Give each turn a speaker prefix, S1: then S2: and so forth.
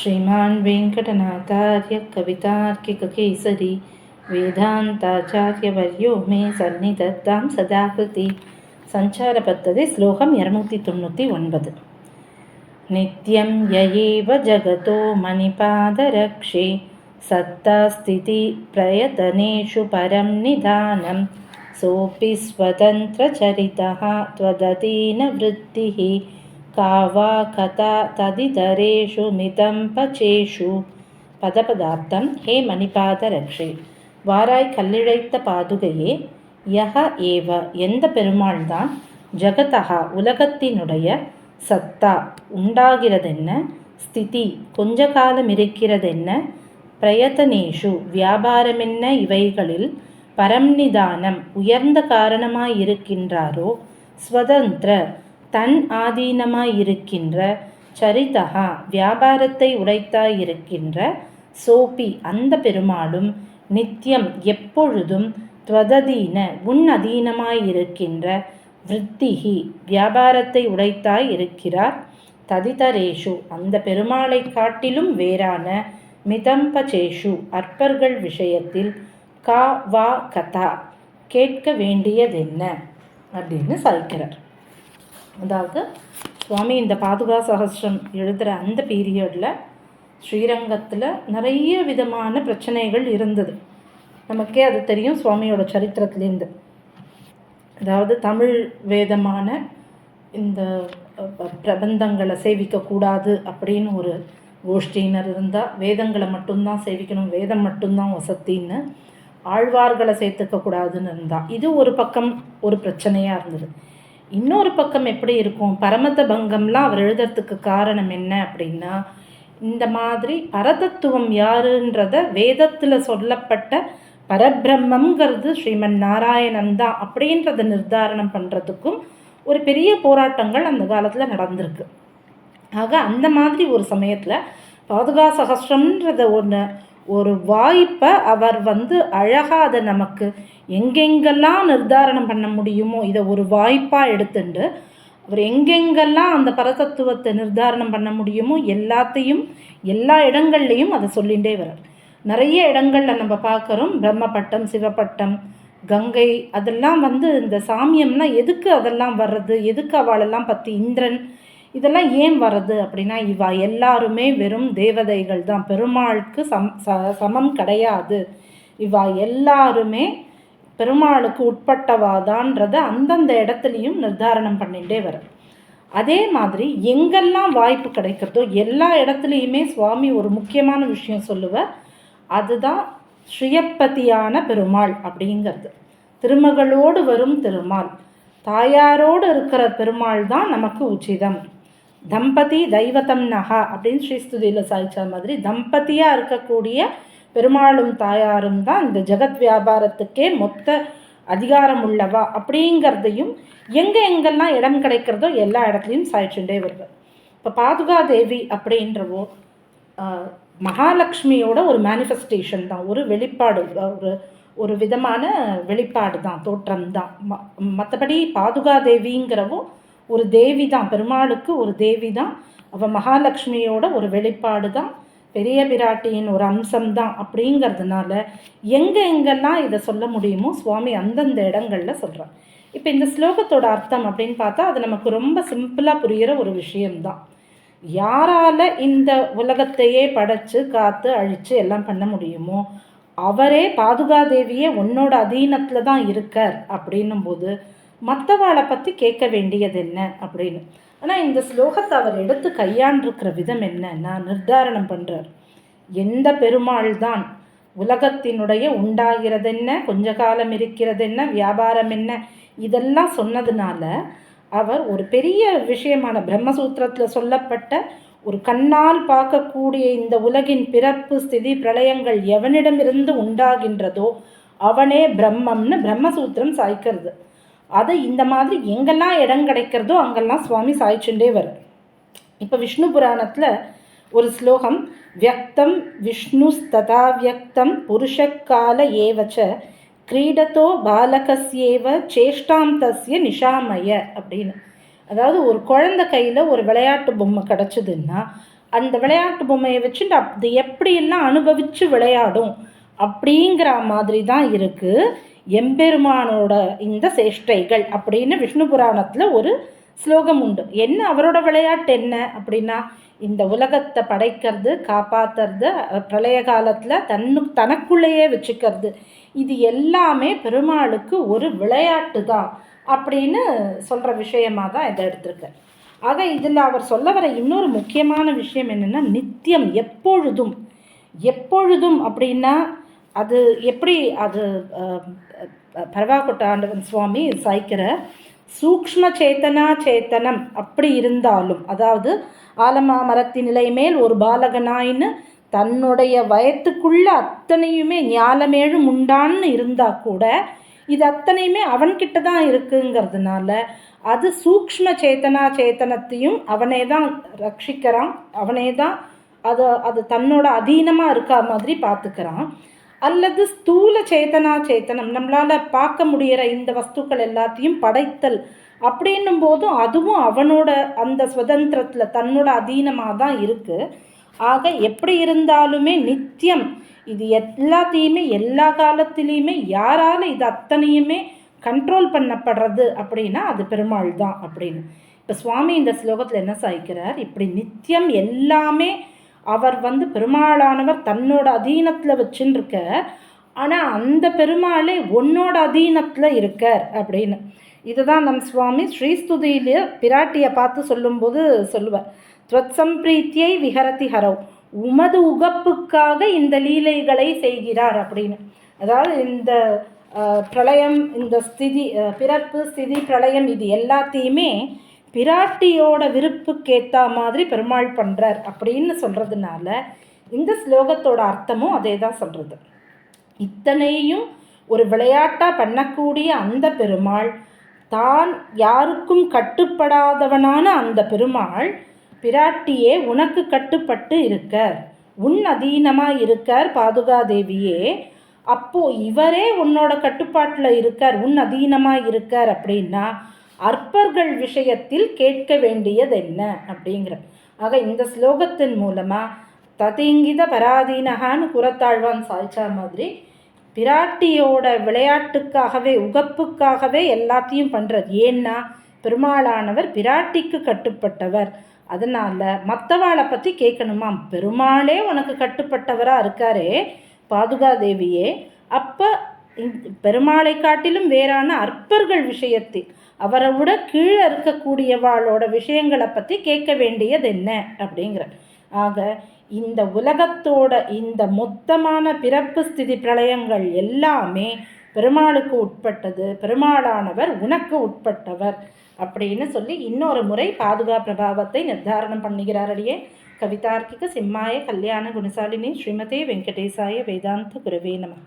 S1: श्रीमान् वेङ्कटनाथार्य कवितार्किककेसरी वेदान्ताचार्यवर्यो मे सन्निधत्तां सदा कृति. सञ्चारपद्धति श्लोकं 299. नित्यं ययेव जगतो मणिपादरक्षे सत्तास्थितिप्रयतनेषु परं निधानं सोऽपि स्वतन्त्रचरितः त्वदधीनवृत्तिः का वा कथा तदितरेषु मितं पचेषु. பதபதார்த்தம். ஹே மணிபாதரக்ஷே, வாராய் கல்லிழைத்த பாதுகையே, யஹ ஏவ எந்த பெருமாள்தான், ஜகதா உலகத்தினுடைய, சத்தா உண்டாகிறதென்ன, ஸ்திதி கொஞ்ச காலம் இருக்கிறதென்ன, பிரயத்தனேஷு வியாபாரமென்ன இவைகளில், பரம்நிதானம் உயர்ந்த காரணமாயிருக்கின்றாரோ, ஸ்வதந்திர தன் ஆதீனமாயிருக்கின்ற, சரிதா வியாபாரத்தை உடைத்தாயிருக்கின்ற, சோபி அந்த பெருமாளும், நித்தியம் எப்பொழுதும், துவததீன உன் அதீனமாயிருக்கின்ற, விருத்திகி வியாபாரத்தை உடைத்தாய் இருக்கிறார், ததிதரேஷு அந்த பெருமாளை காட்டிலும் வேறான, மிதம்பசேஷு அற்பர்கள் விஷயத்தில், கா வா கதா கேட்க வேண்டியதென்ன அப்படின்னு சாய்க்கிறார். அதாவது சுவாமி இந்த பாதுகா சகஸ்ரம் எழுதுகிற அந்த பீரியடில் ஸ்ரீரங்கத்தில் நிறைய விதமான பிரச்சனைகள் இருந்தது. நமக்கே அது தெரியும் சுவாமியோட சரித்திரத்துலேருந்து. அதாவது தமிழ் வேதமான இந்த பிரபந்தங்களை சேவிக்கக்கூடாது அப்படின்னு ஒரு கோஷ்டியினர் இருந்தால், வேதங்களை மட்டும்தான் சேவிக்கணும், வேதம் மட்டும்தான் வசத்தின்னு ஆழ்வார்களை சேர்த்துக்கக்கூடாதுன்னு இருந்தால், இது ஒரு பக்கம் ஒரு பிரச்சனையாக இருந்தது. இன்னொரு பக்கம் எப்படி இருக்கும், பரமத பங்கம்லாம் அவர் எழுதுறதுக்கு காரணம் என்ன அப்படின்னா, இந்த மாதிரி பரதத்துவம் யாருன்றத வேதத்தில் சொல்லப்பட்ட பரபிரம்மங்கிறது ஸ்ரீமன் நாராயணன் தான் அப்படின்றத நிர்தாரணம் பண்ணுறதுக்கும் ஒரு பெரிய போராட்டங்கள் அந்த காலத்தில் நடந்திருக்கு. ஆக அந்த மாதிரி ஒரு சமயத்தில் பாதுகா சகஸ்ரம்ன்றத ஒரு வாய்ப்பை அவர் அழகாக அதை நமக்கு எங்கெங்கெல்லாம் நிர்தாரணம் பண்ண முடியுமோ இதை ஒரு வாய்ப்பாக எடுத்துட்டு அவர் எங்கெங்கெல்லாம் அந்த பரதத்துவத்தை நிர்தாரணம் பண்ண முடியுமோ எல்லாத்தையும் எல்லா இடங்கள்லையும் அதை சொல்லிகிட்டே வர்றார். நிறைய இடங்களில் நம்ம பார்க்குறோம், பிரம்மபட்டம், சிவப்பட்டம், கங்கை, அதெல்லாம் இந்த சாமியம்னா எதுக்கு அதெல்லாம் வர்றது, எதுக்கு அவளெல்லாம் பற்றி இந்திரன் இதெல்லாம் ஏன் வர்றது அப்படின்னா, இவா எல்லாருமே வெறும் தேவதைகள் தான், பெருமாளுக்கு சமம் கிடையாது, இவா எல்லாருமே பெருமாளுக்கு உட்பட்டவாதான்றதை அந்தந்த இடத்துலையும் நிர்தாரணம் பண்ணிகிட்டே வர. அதே மாதிரி எங்கெல்லாம் வாய்ப்பு கிடைக்கிறதோ எல்லா இடத்துலையுமே சுவாமி ஒரு முக்கியமான விஷயம் சொல்லுவார். அதுதான் ஸ்ரீயப்பதியான பெருமாள் அப்படிங்கிறது. திருமகளோடு வரும் திருமால், தாயாரோடு இருக்கிற பெருமாள் தான் நமக்கு உச்சிதம். தம்பதி தெய்வத்தம் நகா அப்படின்னு ஸ்ரீஸ்துதியில் சாய்ச்சா மாதிரி தம்பதியாக இருக்கக்கூடிய பெருமாளும் தாயாரும் தான் இந்த ஜெகத் வியாபாரத்துக்கே மொத்த அதிகாரம் உள்ளவா அப்படிங்கிறதையும் எங்கெல்லாம் இடம் கிடைக்கிறதோ எல்லா இடத்துலையும் சாய்ச்சுட்டே வருவார். இப்போ பாதுகா தேவி அப்படின்றவோ மகாலட்சுமியோட ஒரு மேனிஃபெஸ்டேஷன் தான், ஒரு வெளிப்பாடு, ஒரு விதமான வெளிப்பாடு தான், தோற்றம் தான். மற்றபடி பாதுகா தேவிங்கிறவோ ஒரு தேவி தான், பெருமாளுக்கு ஒரு தேவி தான், அவள் மகாலட்சுமியோட ஒரு வெளிப்பாடு தான், பெரிய பிராட்டியின் ஒரு அம்சம் தான். அப்படிங்கிறதுனால எங்கெல்லாம் இதை சொல்ல முடியுமோ சுவாமி அந்தந்த இடங்களில் சொல்கிறார். இப்போ இந்த ஸ்லோகத்தோட அர்த்தம் அப்படின்னு பார்த்தா அது நமக்கு ரொம்ப சிம்பிளாக புரிகிற ஒரு விஷயம்தான். யாரால் இந்த உலகத்தையே படைச்சு காத்து அழித்து எல்லாம் பண்ண முடியுமோ அவரே பாதுகாதேவியே உன்னோட அதீனத்தில் தான் இருக்கார் அப்படின்னும் போது மற்றவாளை பற்றி கேட்க வேண்டியது என்ன அப்படின்னு. ஆனால் இந்த ஸ்லோகத்தை அவர் எடுத்து கையாண்டிருக்கிற விதம் என்னன்னா, நிர்தாரணம் பண்ணுறார். எந்த பெருமாள் தான் உலகத்தினுடைய உண்டாகிறதென்ன, கொஞ்ச காலம் இருக்கிறதென்ன, வியாபாரம் என்ன, இதெல்லாம் சொன்னதுனால அவர் ஒரு பெரிய விஷயமான பிரம்மசூத்திரத்தில் சொல்லப்பட்ட ஒரு கண்ணால் பார்க்கக்கூடிய இந்த உலகின் பிறப்பு ஸ்திதி பிரளயங்கள் எவனிடமிருந்து உண்டாகின்றதோ அவனே பிரம்மம்னு பிரம்மசூத்திரம் சாய்க்கிறது. அது இந்த மாதிரி எங்கெல்லாம் இடம் கிடைக்கிறதோ அங்கெல்லாம் சுவாமி சாய்ச்சுண்டே வரும். இப்போ விஷ்ணு புராணத்தில் ஒரு ஸ்லோகம், வியக்தம் விஷ்ணு ததா வியக்தம் புருஷக்கால ஏவச்ச கிரீடத்தோ பாலகஸ்யேவ சேஷ்டாம் தஸ்ய நிஷாமய அப்படின்னு. அதாவது ஒரு குழந்தை கையில் ஒரு விளையாட்டு பொம்மை கிடச்சிதுன்னா அந்த விளையாட்டு பொம்மையை வச்சுட்டு அது எப்படியெல்லாம் அனுபவித்து விளையாடும் அப்படிங்கிற மாதிரி தான் இருக்குது எம்பெருமானோட இந்த சேஷ்டைகள் அப்படின்னு விஷ்ணு புராணத்தில் ஒரு ஸ்லோகம் உண்டு. என்ன அவரோட விளையாட்டு என்ன அப்படின்னா, இந்த உலகத்தை படைக்கிறது, காப்பாற்றுறது, பிரளய காலத்தில் தனக்குள்ளேயே வச்சுக்கிறது, இது எல்லாமே பெருமாளுக்கு ஒரு விளையாட்டு தான் அப்படின்னு சொல்கிற விஷயமாக தான் இதை எடுத்திருக்கேன். ஆக இதில் அவர் சொல்ல வர இன்னொரு முக்கியமான விஷயம் என்னென்னா, நித்தியம் எப்பொழுதும். எப்பொழுதும் அப்படின்னா அது எப்படி, அது பரவாக்கொட்ட ஆண்டவன் சுவாமி சாய்க்கிற சூக்ஷ்ம சேத்தனா சேத்தனம் அப்படி இருந்தாலும், அதாவது ஆலமா மரத்தின் நிலை மேல் ஒரு பாலகனாயின்னு தன்னுடைய வயத்துக்குள்ள அத்தனையுமே ஞாலமேழும் உண்டான்னு இருந்தால் கூட இது அத்தனையுமே அவன்கிட்ட தான் இருக்குங்கிறதுனால அது சூக்ஷ்ம சேத்தனா சேத்தனத்தையும் அவனே தான் ரட்சிக்கிறான், அவனே தான் அது தன்னோட அதீனமாக இருக்கா மாதிரி பார்த்துக்கிறான். அல்லது ஸ்தூல சேத்தனா சேத்தனம், நம்மளால் பார்க்க முடிகிற இந்த வஸ்துக்கள் எல்லாத்தையும் படைத்தல் அப்படின்னும் போதும் அதுவும் அவனோட அந்த சுதந்திரத்தில் தன்னோட அதீனமாக தான் இருக்குது. ஆக எப்படி இருந்தாலுமே நித்தியம் இது எல்லாத்தையுமே எல்லா காலத்திலையுமே யாரால் இது அத்தனையுமே கண்ட்ரோல் பண்ணப்படுறது அப்படின்னா அது பெருமாள் தான் அப்படின்னு. இப்போ சுவாமி இந்த ஸ்லோகத்தில் என்ன சாய்க்கிறார், இப்படி நித்தியம் எல்லாமே அவர் பெருமாளானவர் தன்னோட அதீனத்தில் வச்சுன்னு இருக்க, ஆனால் அந்த பெருமாளே உன்னோட அதீனத்தில் இருக்கார் அப்படின்னு. இதுதான் நம் சுவாமி ஸ்ரீஸ்துதியிலே பிராட்டியை பார்த்து சொல்லும்போது சொல்லுவார், துவத் சம்பிரீத்தியை விஹரதி ஹரவ், உமது உகப்புக்காக இந்த லீலைகளை செய்கிறார் அப்படின்னு. அதாவது இந்த பிரளயம், இந்த ஸ்திதி, பிறப்பு ஸ்திதி பிரளயம், இது எல்லாத்தையுமே பிராட்டியோட விருப்புக்கேற்ற மாதிரி பெருமாள் பண்ணுறார் அப்படின்னு சொல்கிறதுனால இந்த ஸ்லோகத்தோட அர்த்தமும் அதே தான் சொல்கிறது. இத்தனையும் ஒரு விளையாட்டாக பண்ணக்கூடிய அந்த பெருமாள், தான் யாருக்கும் கட்டுப்படாதவனான அந்த பெருமாள் பிராட்டியே உனக்கு கட்டுப்பட்டு இருக்கார், உன் அதீனமாக இருக்கார் பாதுகாதேவியே. அப்போது இவரே உன்னோட கட்டுப்பாட்டில் இருக்கார், உன் அதீனமாக இருக்கார் அப்படின்னா அற்பர்கள் விஷயத்தில் கேட்க வேண்டியது என்ன அப்படிங்கிற. ஆக இந்த ஸ்லோகத்தின் மூலமாக ததிங்கித பராதீனகான்னு குரத்தாழ்வான் சாய்ச்சா மாதிரி பிராட்டியோட விளையாட்டுக்காகவே உகப்புக்காகவே எல்லாத்தையும் பண்ணுறது. ஏன்னா பெருமாளானவர் பிராட்டிக்கு கட்டுப்பட்டவர், அதனால் மற்றவாளை பற்றி கேட்கணுமாம். பெருமாளே உனக்கு கட்டுப்பட்டவராக இருக்காரே பாதுகாதேவியே, அப்போ பெருமாளை காட்டிலும் வேறான அற்பர்கள் விஷயத்தில் அவரை விட கீழே இருக்கக்கூடியவாளோட விஷயங்களை பற்றி கேட்க வேண்டியது என்ன அப்படிங்கிற. ஆக இந்த உலகத்தோட இந்த மொத்தமான பிறப்பு ஸ்திதி பிரளயங்கள் எல்லாமே பெருமாளுக்கு உட்பட்டது, பெருமாளானவர் உனக்கு உட்பட்டவர் அப்படின்னு சொல்லி இன்னொரு முறை பாதுகா பிரபாவத்தை நிர்தாரணம் பண்ணுகிறாரடியே. கவிதார்க்கிக சிம்மாய கல்யாண குணசாலினி ஸ்ரீமதே வெங்கடேசாய வேதாந்த குரவே நமஹ.